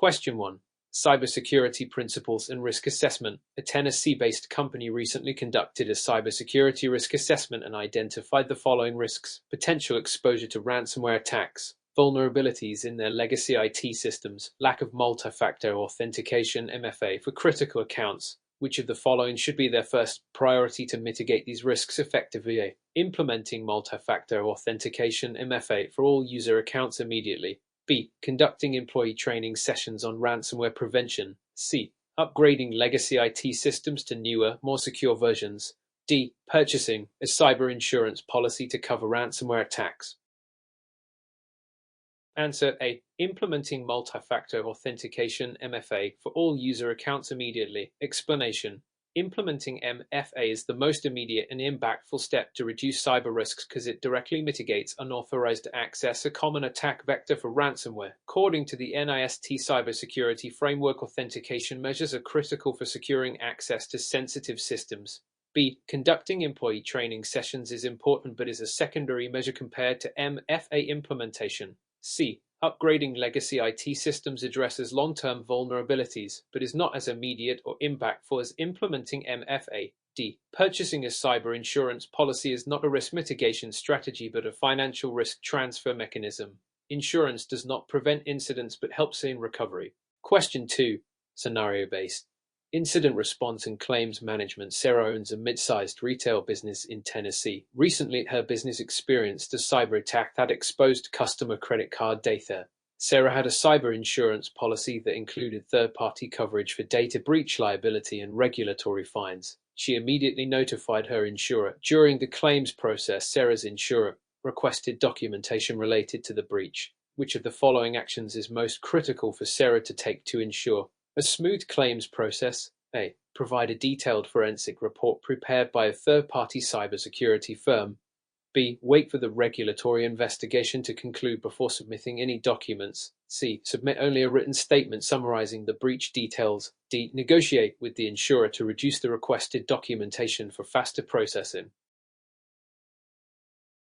Question 1. Cybersecurity Principles and Risk Assessment. A Tennessee-based company recently conducted a cybersecurity risk assessment and identified the following risks: potential exposure to ransomware attacks, vulnerabilities in their legacy IT systems, lack of multi-factor authentication (MFA) for critical accounts. Which of the following should be their first priority to mitigate these risks effectively? A. Implementing multi-factor authentication (MFA) for all user accounts immediately. B. Conducting employee training sessions on ransomware prevention. C. Upgrading legacy IT systems to newer, more secure versions. D. Purchasing a cyber insurance policy to cover ransomware attacks. Answer A. Implementing multi-factor authentication (MFA) for all user accounts immediately. Explanation. Implementing MFA is the most immediate and impactful step to reduce cyber risks because it directly mitigates unauthorized access, a common attack vector for ransomware. According to the NIST Cybersecurity Framework, authentication measures are critical for securing access to sensitive systems. B. Conducting employee training sessions is important but is a secondary measure compared to MFA implementation. C. Upgrading legacy IT systems addresses long-term vulnerabilities, but is not as immediate or impactful as implementing MFA. D. Purchasing a cyber insurance policy is not a risk mitigation strategy but a financial risk transfer mechanism. Insurance does not prevent incidents but helps in recovery. Question 2. Scenario-based. Incident response and claims management. Sarah owns a mid-sized retail business in Tennessee. Recently, her business experienced a cyber attack that exposed customer credit card data. Sarah had a cyber insurance policy that included third-party coverage for data breach liability and regulatory fines. She immediately notified her insurer. During the claims process, Sarah's insurer requested documentation related to the breach. Which of the following actions is most critical for Sarah to take to ensure a smooth claims process? A. Provide a detailed forensic report prepared by a third-party cybersecurity firm. B. Wait for the regulatory investigation to conclude before submitting any documents. C. Submit only a written statement summarizing the breach details. D. Negotiate with the insurer to reduce the requested documentation for faster processing.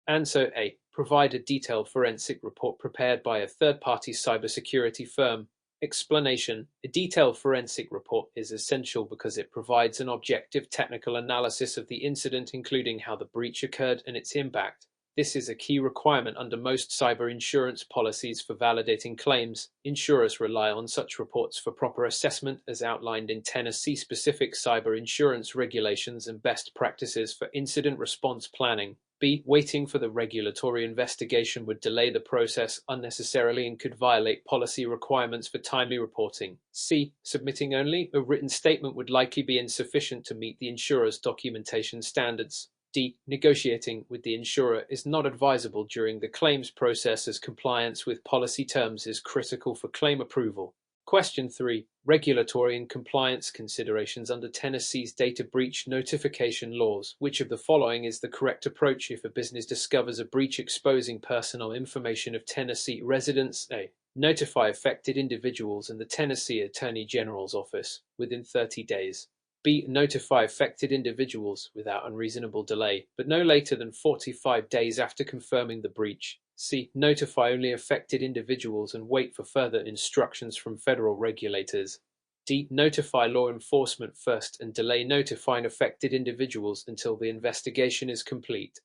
Answer A. Provide a detailed forensic report prepared by a third-party cybersecurity firm. Explanation. A detailed forensic report is essential because it provides an objective technical analysis of the incident, including how the breach occurred and its impact. This is a key requirement under most cyber insurance policies for validating claims. Insurers rely on such reports for proper assessment as outlined in Tennessee-specific cyber insurance regulations and best practices for incident response planning. B. Waiting for the regulatory investigation would delay the process unnecessarily and could violate policy requirements for timely reporting. C. Submitting only a written statement would likely be insufficient to meet the insurer's documentation standards. D. Negotiating with the insurer is not advisable during the claims process as compliance with policy terms is critical for claim approval. Question 3. Regulatory and compliance considerations under Tennessee's data breach notification laws. Which of the following is the correct approach if a business discovers a breach exposing personal information of Tennessee residents? A. Notify affected individuals and the Tennessee Attorney General's office within 30 days. B. Notify affected individuals without unreasonable delay, but no later than 45 days after confirming the breach. C. Notify only affected individuals and wait for further instructions from federal regulators. D. Notify law enforcement first and delay notifying affected individuals until the investigation is complete.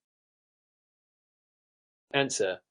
Answer.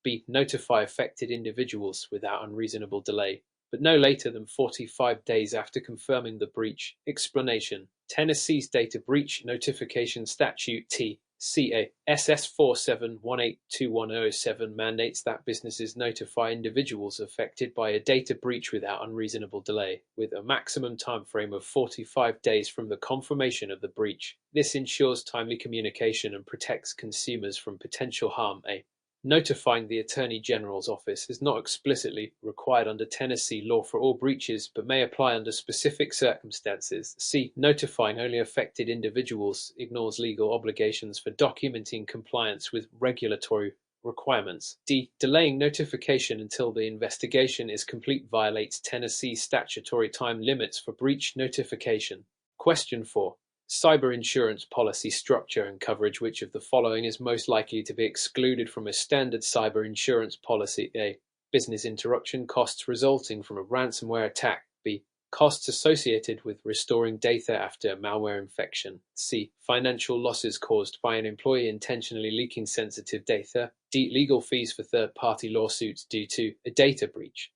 B. Notify affected individuals without unreasonable delay, but no later than 45 days after confirming the breach. Explanation. Tennessee's Data Breach Notification Statute TCA SS 47182107 mandates that businesses notify individuals affected by a data breach without unreasonable delay, with a maximum time frame of 45 days from the confirmation of the breach. This ensures timely communication and protects consumers from potential harm. A. Notifying the Attorney General's office is not explicitly required under Tennessee law for all breaches, but may apply under specific circumstances. C. Notifying only affected individuals ignores legal obligations for documenting compliance with regulatory requirements. D. Delaying notification until the investigation is complete violates Tennessee's statutory time limits for breach notification. Question 4. Cyber insurance policy structure and coverage. Which of the following is most likely to be excluded from a standard cyber insurance policy? A. business interruption costs resulting from a ransomware attack. B. Costs associated with restoring data after a malware infection. C. Financial losses caused by an employee intentionally leaking sensitive data. D. Legal fees for third-party lawsuits due to a data breach.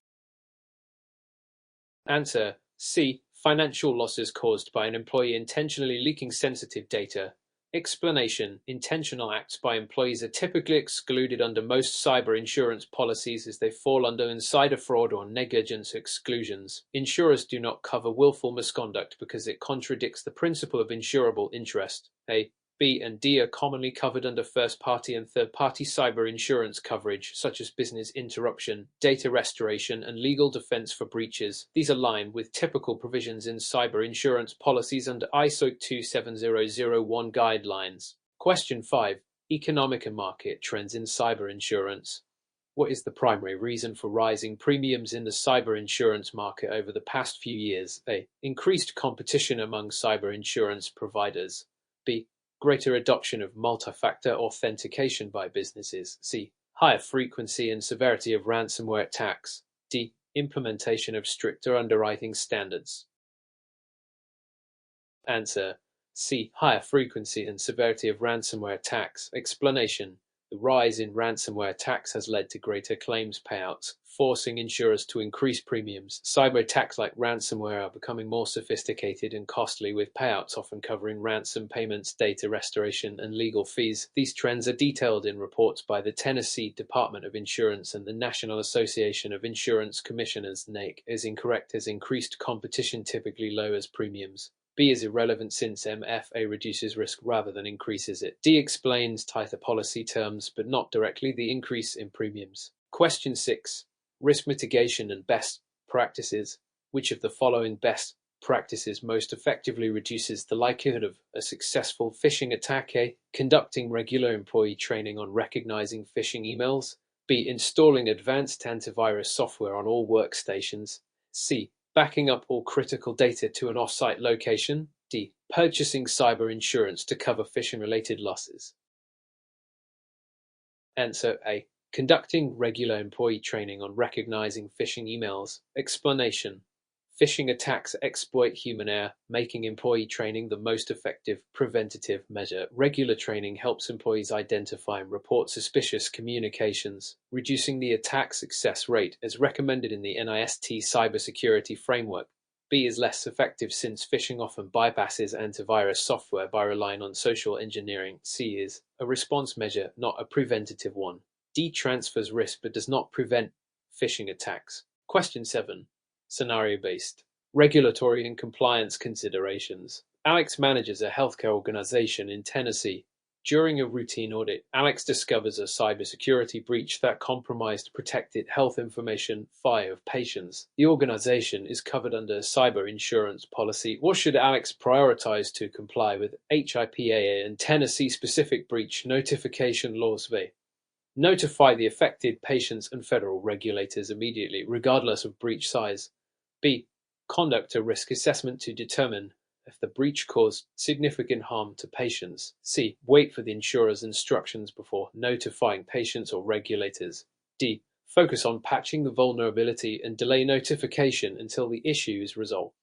Answer: C. Financial losses caused by an employee intentionally leaking sensitive data. Explanation: intentional acts by employees are typically excluded under most cyber insurance policies as they fall under insider fraud or negligence exclusions. Insurers do not cover willful misconduct because it contradicts the principle of insurable interest. A, B, and D are commonly covered under first-party and third-party cyber insurance coverage, such as business interruption, data restoration, and legal defense for breaches. These align with typical provisions in cyber insurance policies under ISO 27001 guidelines. Question 5. Economic and market trends in cyber insurance. What is the primary reason for rising premiums in the cyber insurance market over the past few years? A. Increased competition among cyber insurance providers. B. Greater adoption of multi-factor authentication by businesses. C. Higher frequency and severity of ransomware attacks. D. Implementation of stricter underwriting standards. Answer: C. Higher frequency and severity of ransomware attacks. Explanation: the rise in ransomware attacks has led to greater claims payouts, forcing insurers to increase premiums. Cyber attacks like ransomware are becoming more sophisticated and costly, with payouts often covering ransom payments, data restoration, and legal fees. These trends are detailed in reports by the Tennessee Department of Insurance and the National Association of Insurance Commissioners (NAIC). Is incorrect, as increased competition typically lowers premiums. B is irrelevant since MFA reduces risk rather than increases it. D explains tighter policy terms, but not directly the increase in premiums. Question 6. Risk mitigation and best practices. Which of the following best practices most effectively reduces the likelihood of a successful phishing attack? A. Conducting regular employee training on recognizing phishing emails. B. Installing advanced antivirus software on all workstations. C. Backing up all critical data to an off-site location. D. Purchasing cyber insurance to cover phishing-related losses. Answer: A. Conducting regular employee training on recognizing phishing emails. Explanation: phishing attacks exploit human error, making employee training the most effective preventative measure. Regular training helps employees identify and report suspicious communications, reducing the attack success rate as recommended in the NIST cybersecurity framework. B is less effective since phishing often bypasses antivirus software by relying on social engineering. C is a response measure, not a preventative one. D transfers risk but does not prevent phishing attacks. Question 7. Scenario-based. Regulatory and compliance considerations. Alex manages a healthcare organization in Tennessee. During a routine audit, Alex discovers a cybersecurity breach that compromised protected health information of patients. The organization is covered under a cyber insurance policy. What should Alex prioritize to comply with HIPAA and Tennessee-specific breach notification laws? V. Notify the affected patients and federal regulators immediately, regardless of breach size. B. Conduct a risk assessment to determine if the breach caused significant harm to patients. C. Wait for the insurer's instructions before notifying patients or regulators. D. Focus on patching the vulnerability and delay notification until the issue is resolved.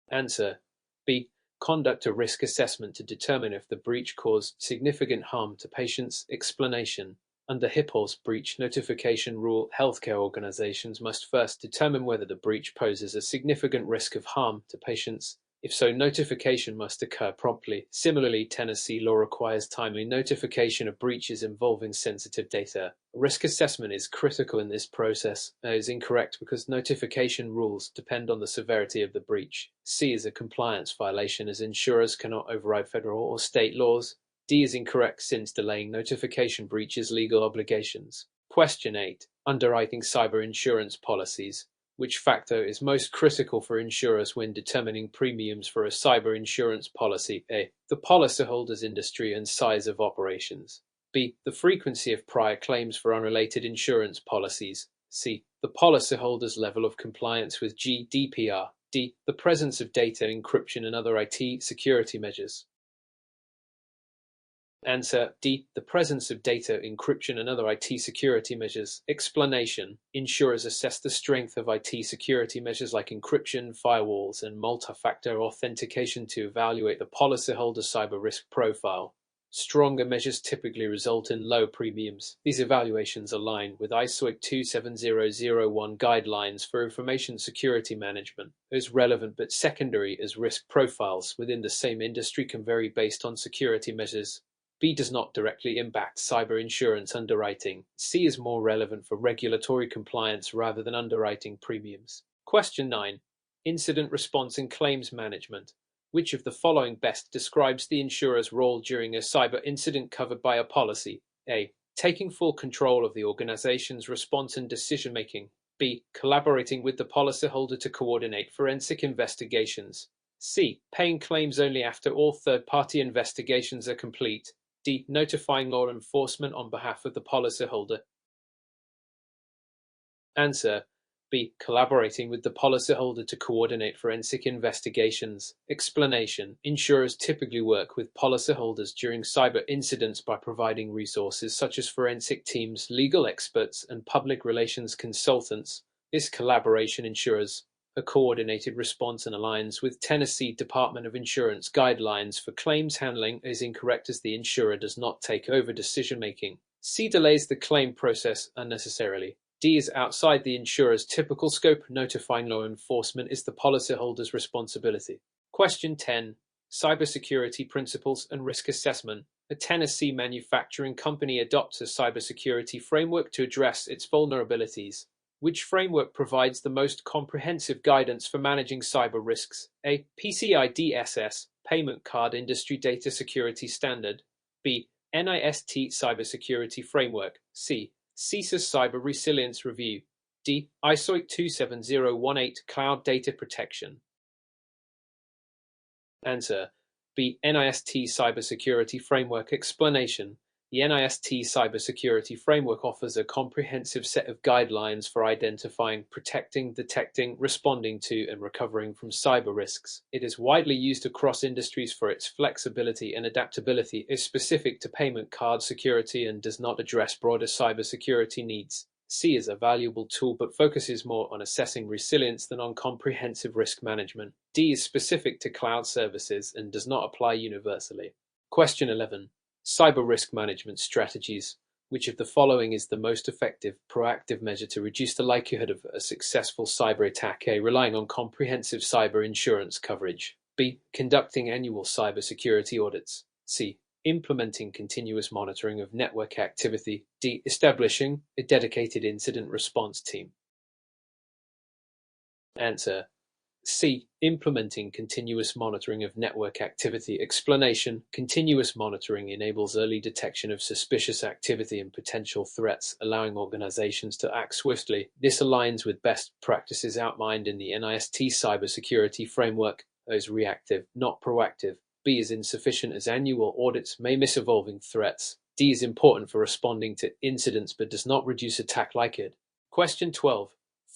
Answer: B. Conduct a risk assessment to determine if the breach caused significant harm to patients. Explanation: under HIPAA's breach notification rule, healthcare organizations must first determine whether the breach poses a significant risk of harm to patients. If so, notification must occur promptly. Similarly, Tennessee law requires timely notification of breaches involving sensitive data. A risk assessment is critical in this process. A is incorrect because notification rules depend on the severity of the breach. C is a compliance violation, as insurers cannot override federal or state laws. D is incorrect since delaying notification breaches legal obligations. Question 8. Underwriting cyber insurance policies. Which factor is most critical for insurers when determining premiums for a cyber insurance policy? A. The policyholder's industry and size of operations. B. The frequency of prior claims for unrelated insurance policies. C. The policyholder's level of compliance with GDPR. D. The presence of data encryption and other IT security measures. Answer D. The presence of data encryption and other IT security measures. Explanation. Insurers assess the strength of IT security measures like encryption, firewalls, and multi-factor authentication to evaluate the policyholder's cyber risk profile. Stronger measures typically result in low premiums. These evaluations align with ISO 27001 guidelines for information security management. As relevant but secondary as risk profiles within the same industry can vary based on security measures. B does not directly impact cyber insurance underwriting. C is more relevant for regulatory compliance rather than underwriting premiums. Question 9. Incident response and claims management. Which of the following best describes the insurer's role during a cyber incident covered by a policy? A. Taking full control of the organization's response and decision-making. B. Collaborating with the policyholder to coordinate forensic investigations. C. Paying claims only after all third-party investigations are complete. D. Notifying law enforcement on behalf of the policyholder. Answer. B. Collaborating with the policyholder to coordinate forensic investigations. Explanation. Insurers typically work with policyholders during cyber incidents by providing resources such as forensic teams, legal experts, and public relations consultants. This collaboration ensures a coordinated response and aligns with Tennessee Department of Insurance guidelines for claims handling as incorrect as the insurer does not take over decision-making. C delays the claim process unnecessarily. D is outside the insurer's typical scope. Notifying law enforcement is the policyholder's responsibility. Question 10. Cybersecurity principles and risk assessment. A Tennessee manufacturing company adopts a cybersecurity framework to address its vulnerabilities. Which framework provides the most comprehensive guidance for managing cyber risks? A. PCI DSS, Payment Card Industry Data Security Standard. B. NIST Cybersecurity Framework. C. CISA Cyber Resilience Review. D. ISO 27018 Cloud Data Protection. Answer. B. NIST Cybersecurity Framework. Explanation. The NIST Cybersecurity Framework offers a comprehensive set of guidelines for identifying, protecting, detecting, responding to, and recovering from cyber risks. It is widely used across industries for its flexibility and adaptability, is specific to payment card security, and does not address broader cybersecurity needs. C is a valuable tool but focuses more on assessing resilience than on comprehensive risk management. D is specific to cloud services and does not apply universally. Question 11. Cyber risk management strategies. Which of the following is the most effective, proactive measure to reduce the likelihood of a successful cyber attack? A. Relying on comprehensive cyber insurance coverage. B. Conducting annual cybersecurity audits. C. Implementing continuous monitoring of network activity. D. Establishing a dedicated incident response team. Answer. C. Implementing continuous monitoring of network activity. Explanation. Continuous monitoring enables early detection of suspicious activity and potential threats, allowing organizations to act swiftly. This aligns with best practices outlined in the NIST cybersecurity framework. A is reactive, not proactive. B is insufficient as annual audits may miss evolving threats. D is important for responding to incidents but does not reduce attack likelihood. Question 12.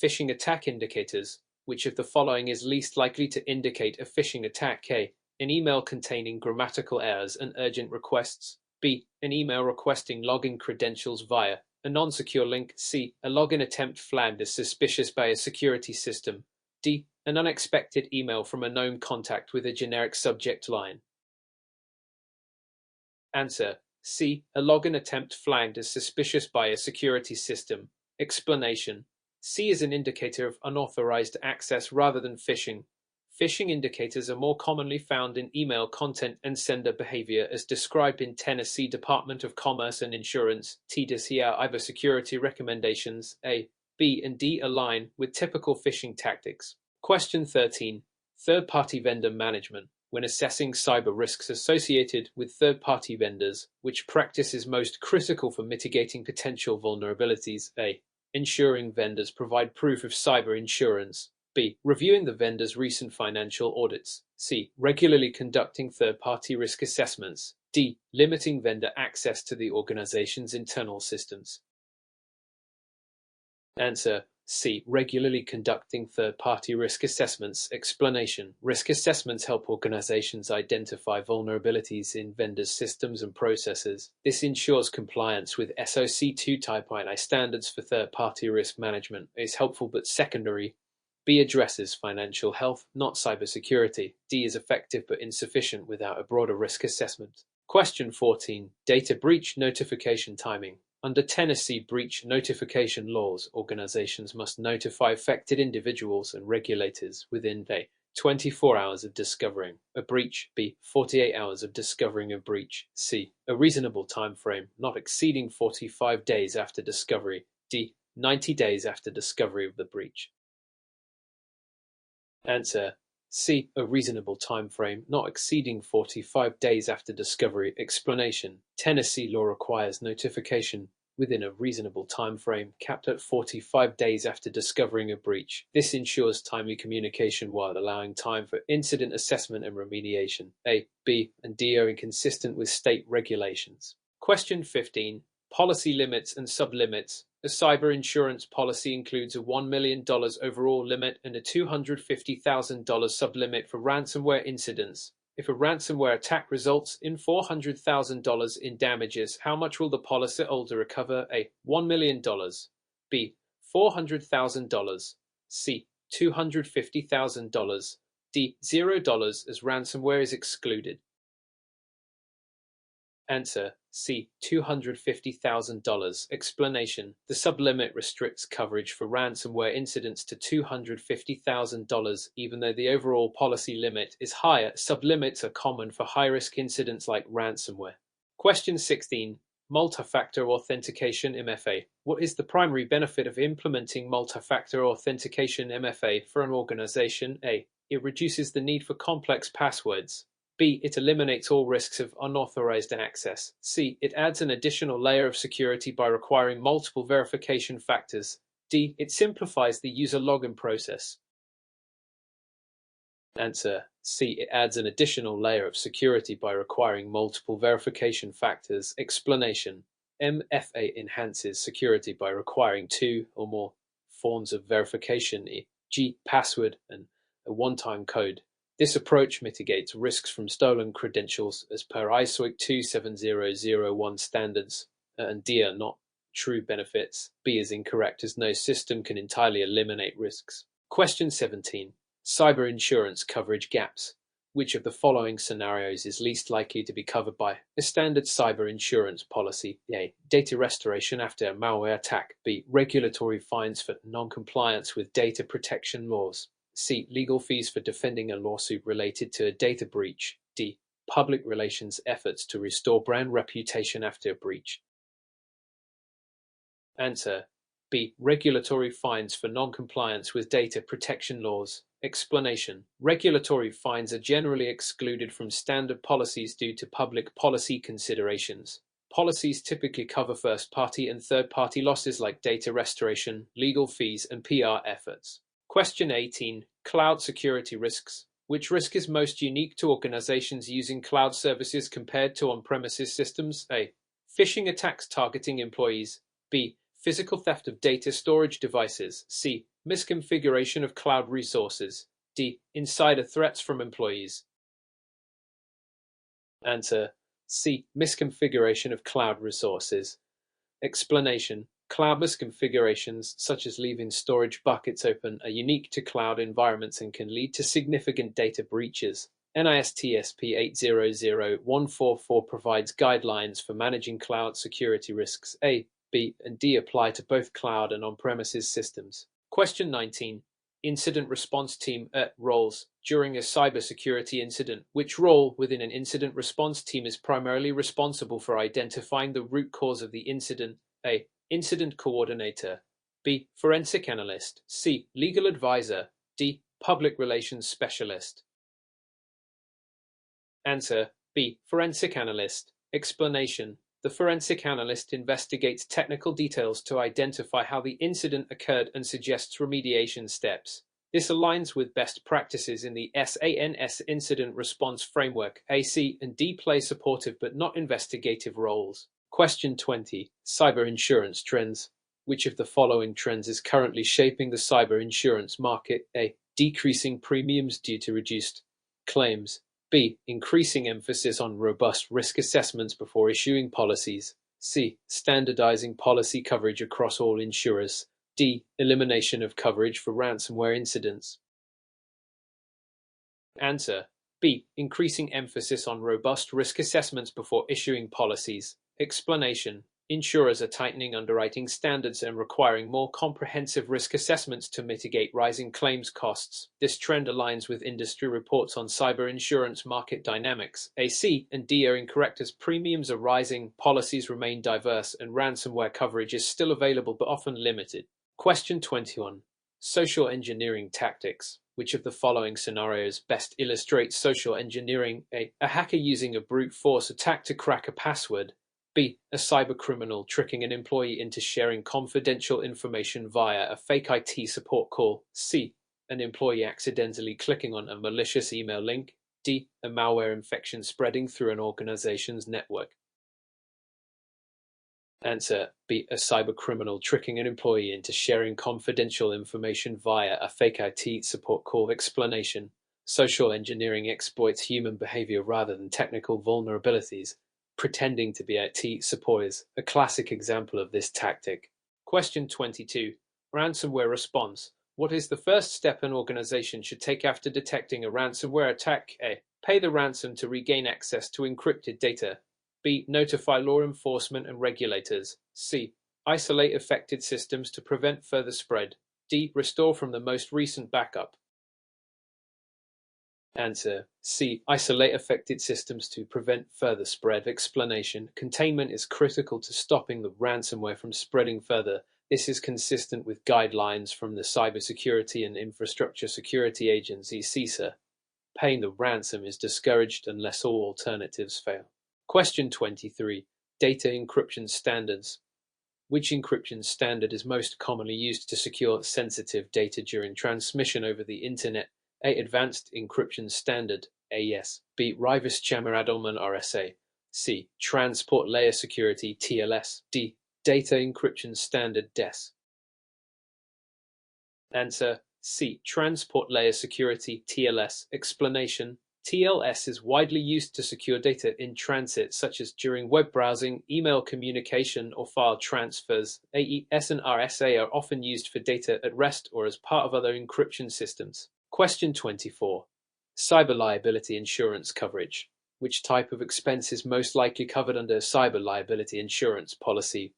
Phishing attack indicators. Which of the following is least likely to indicate a phishing attack? A. An email containing grammatical errors and urgent requests. B. An email requesting login credentials via a non-secure link. C. A login attempt flagged as suspicious by a security system. D. An unexpected email from a known contact with a generic subject line. Answer. C. A login attempt flagged as suspicious by a security system. Explanation. C is an indicator of unauthorized access rather than phishing. Phishing indicators are more commonly found in email content and sender behavior as described in Tennessee Department of Commerce and Insurance (TDCIA) cybersecurity recommendations. A, B, and D align with typical phishing tactics. Question 13. Third-party vendor management. When assessing cyber risks associated with third-party vendors, which practice is most critical for mitigating potential vulnerabilities? A. Ensuring vendors provide proof of cyber insurance. B. Reviewing the vendor's recent financial audits. C. Regularly conducting third-party risk assessments. D. Limiting vendor access to the organization's internal systems. Answer. C. Regularly conducting third-party risk assessments. Explanation. Risk assessments help organizations identify vulnerabilities in vendors' systems and processes. This ensures compliance with SOC 2 Type I standards for third-party risk management. It is helpful but secondary. B. Addresses financial health, not cybersecurity. D. Is effective but insufficient without a broader risk assessment. Question 14. Data breach notification timing. Under Tennessee breach notification laws, organizations must notify affected individuals and regulators within A. 24 hours of discovering a breach. B. 48 hours of discovering a breach. C. A reasonable time frame, not exceeding 45 days after discovery. D. 90 days after discovery of the breach. Answer. C. A reasonable time frame, not exceeding 45 days after discovery. Explanation. Tennessee law requires notification within a reasonable time frame, capped at 45 days after discovering a breach. This ensures timely communication while allowing time for incident assessment and remediation. A, B, and D are inconsistent with state regulations. Question 15. Policy limits and sublimits. A cyber insurance policy includes a $1 million overall limit and a $250,000 sublimit for ransomware incidents. If a ransomware attack results in $400,000 in damages, how much will the policyholder recover? A. $1 million. B. $400,000. C. $250,000. D. $0 as ransomware is excluded. Answer. C. $250,000. Explanation. The sublimit restricts coverage for ransomware incidents to $250,000. Even though the overall policy limit is higher, sublimits are common for high-risk incidents like ransomware. Question 16. Multi-factor authentication (MFA). What is the primary benefit of implementing multi-factor authentication (MFA) for an organization? A. It reduces the need for complex passwords. B. It eliminates all risks of unauthorized access. C. It adds an additional layer of security by requiring multiple verification factors. D. It simplifies the user login process. Answer. C. It adds an additional layer of security by requiring multiple verification factors. Explanation. MFA enhances security by requiring 2 or more forms of verification, e.g. password and a one-time code. This approach mitigates risks from stolen credentials as per ISO 27001 standards, and D are not true benefits. B is incorrect as no system can entirely eliminate risks. Question 17. Cyber insurance coverage gaps. Which of the following scenarios is least likely to be covered by a standard cyber insurance policy? A. Data restoration after a malware attack. B. Regulatory fines for non-compliance with data protection laws. C. Legal fees for defending a lawsuit related to a data breach. D. Public relations efforts to restore brand reputation after a breach. Answer. B. Regulatory fines for non-compliance with data protection laws. Explanation. Regulatory fines are generally excluded from standard policies due to public policy considerations. Policies typically cover first-party and third-party losses like data restoration, legal fees, and PR efforts. Question 18. Cloud security risks. Which risk is most unique to organizations using cloud services compared to on-premises systems? A. Phishing attacks targeting employees. B. Physical theft of data storage devices. C. Misconfiguration of cloud resources. D. Insider threats from employees. Answer. C. Misconfiguration of cloud resources. Explanation. Cloud misconfigurations, such as leaving storage buckets open, are unique to cloud environments and can lead to significant data breaches. NIST-SP 800144 provides guidelines for managing cloud security risks. A, B, and D apply to both cloud and on-premises systems. Question 19. Incident response team roles. During a cybersecurity incident, which role within an incident response team is primarily responsible for identifying the root cause of the incident? A. Incident coordinator. B. Forensic analyst. C. Legal advisor. D. Public relations specialist. Answer. B. Forensic analyst. Explanation. The forensic analyst investigates technical details to identify how the incident occurred and suggests remediation steps. This aligns with best practices in the SANS Incident Response Framework. A, C, and D play supportive but not investigative roles. Question 20. Cyber insurance trends. Which of the following trends is currently shaping the cyber insurance market? A. Decreasing premiums due to reduced claims. B. Increasing emphasis on robust risk assessments before issuing policies. C. Standardizing policy coverage across all insurers. D. Elimination of coverage for ransomware incidents. Answer: B. Increasing emphasis on robust risk assessments before issuing policies. Explanation: Insurers are tightening underwriting standards and requiring more comprehensive risk assessments to mitigate rising claims costs. This trend aligns with industry reports on cyber insurance market dynamics. A, C, and D are incorrect as premiums are rising, policies remain diverse, and ransomware coverage is still available but often limited. Question 21. Social engineering tactics. Which of the following scenarios best illustrates social engineering? A hacker using a brute force attack to crack a password. B. A cybercriminal tricking an employee into sharing confidential information via a fake IT support call. C. An employee accidentally clicking on a malicious email link. D. A malware infection spreading through an organization's network. Answer: B. A cybercriminal tricking an employee into sharing confidential information via a fake IT support call. Explanation: Social engineering exploits human behavior rather than technical vulnerabilities. Pretending to be IT support is a classic example of this tactic. Question 22. Ransomware response. What is the first step an organization should take after detecting a ransomware attack? A. Pay the ransom to regain access to encrypted data. B. Notify law enforcement and regulators. C. Isolate affected systems to prevent further spread. D. Restore from the most recent backup. Answer: C. Isolate affected systems to prevent further spread. Explanation: Containment is critical to stopping the ransomware from spreading further. This is consistent with guidelines from the Cybersecurity and Infrastructure Security Agency (CISA). Paying the ransom is discouraged unless all alternatives fail. Question 23. Data encryption standards. Which encryption standard is most commonly used to secure sensitive data during transmission over the Internet? A. Advanced Encryption Standard (AES). B. Reivers-Chammer-Edelman RSA. C. Transport Layer Security TLS. D. Data Encryption Standard DES. Answer: C. Transport Layer Security TLS. Explanation: TLS is widely used to secure data in transit, such as during web browsing, email communication, or file transfers. AES and RSA are often used for data at rest or as part of other encryption systems. Question 24. Cyber liability insurance coverage. Which type of expense is most likely covered under a cyber liability insurance policy?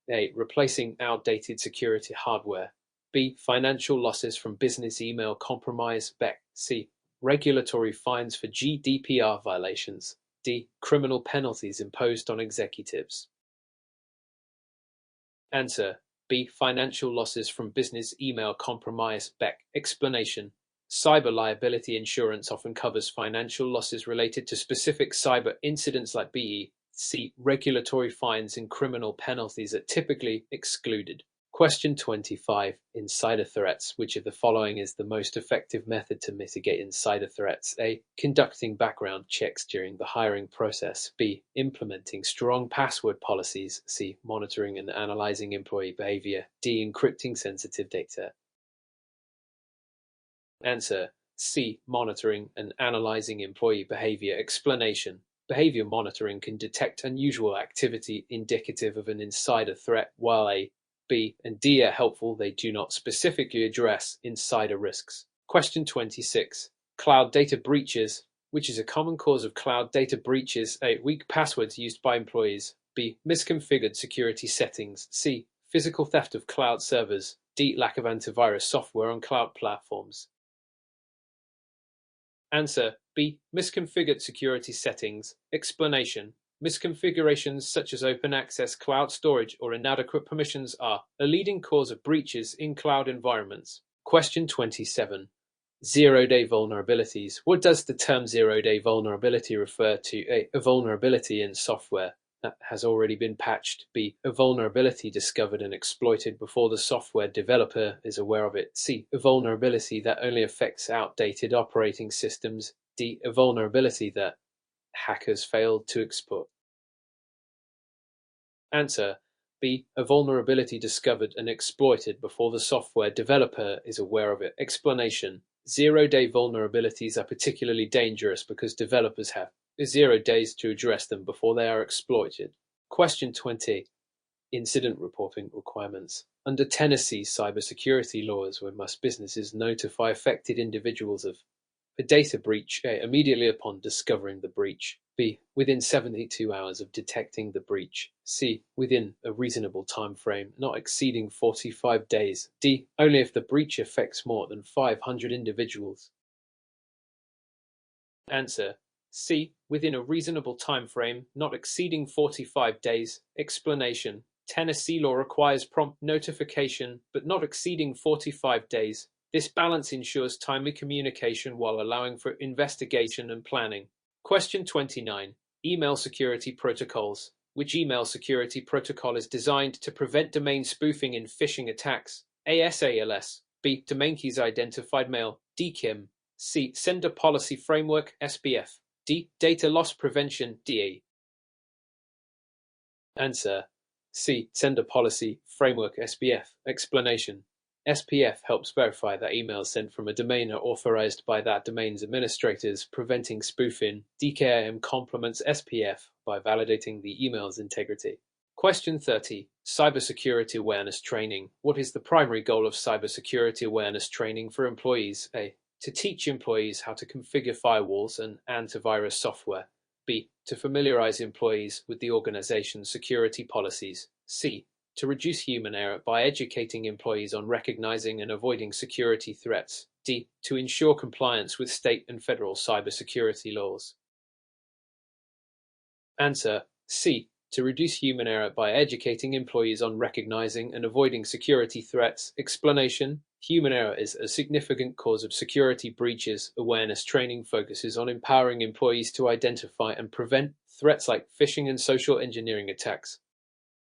A. Replacing outdated security hardware. B. Financial losses from business email compromise. BEC. C. Regulatory fines for GDPR violations. D. Criminal penalties imposed on executives. Answer: B. Financial losses from business email compromise. BEC. Explanation: Cyber liability insurance often covers financial losses related to specific cyber incidents like BE. C. Regulatory fines and criminal penalties are typically excluded. Question 25. Insider threats. Which of the following is the most effective method to mitigate insider threats? A. Conducting background checks during the hiring process. B. Implementing strong password policies. C. Monitoring and analyzing employee behavior. D. Encrypting sensitive data. Answer: C. Monitoring and analyzing employee behavior. Explanation: Behavior monitoring can detect unusual activity indicative of an insider threat, while A, B, and D are helpful, they do not specifically address insider risks. Question 26. Cloud data breaches. Which is a common cause of cloud data breaches? A. Weak passwords used by employees. B. Misconfigured security settings. C. Physical theft of cloud servers. D. Lack of antivirus software on cloud platforms. Answer: B. Misconfigured security settings. Explanation: Misconfigurations such as open access cloud storage or inadequate permissions are a leading cause of breaches in cloud environments. Question 27. Zero-day vulnerabilities. What does the term zero-day vulnerability refer to? A. A vulnerability in software that has already been patched. B. A vulnerability discovered and exploited before the software developer is aware of it. C. A vulnerability that only affects outdated operating systems. D. A vulnerability that hackers failed to exploit. Answer: B. A vulnerability discovered and exploited before the software developer is aware of it. Explanation: zero-day vulnerabilities are particularly dangerous because developers have 0 days to address them before they are exploited. Question 20. Incident reporting requirements. Under Tennessee's cybersecurity laws, when must businesses notify affected individuals of a data breach immediately upon discovering the breach? B. Within 72 hours of detecting the breach. C. Within a reasonable time frame, not exceeding 45 days. D. Only if the breach affects more than 500 individuals. Answer: C. Within a reasonable time frame, not exceeding 45 days. Explanation: Tennessee law requires prompt notification, but not exceeding 45 days. This balance ensures timely communication while allowing for investigation and planning. Question 29. Email security protocols. Which email security protocol is designed to prevent domain spoofing in phishing attacks? A. SALS. B. Domain keys identified mail. D. KIM. C. Sender Policy Framework (SPF). D. Data Loss Prevention (DA). Answer: C. Sender Policy Framework (SPF). Explanation: SPF helps verify that emails sent from a domain are authorized by that domain's administrators, preventing spoofing. DKIM complements SPF by validating the email's integrity. Question 30. Cybersecurity awareness training. What is the primary goal of cybersecurity awareness training for employees? A. To teach employees how to configure firewalls and antivirus software. B. To familiarize employees with the organization's security policies. C. To reduce human error by educating employees on recognizing and avoiding security threats. D. To ensure compliance with state and federal cybersecurity laws. Answer: C. To reduce human error by educating employees on recognizing and avoiding security threats. Explanation: Human error is a significant cause of security breaches. Awareness training focuses on empowering employees to identify and prevent threats like phishing and social engineering attacks.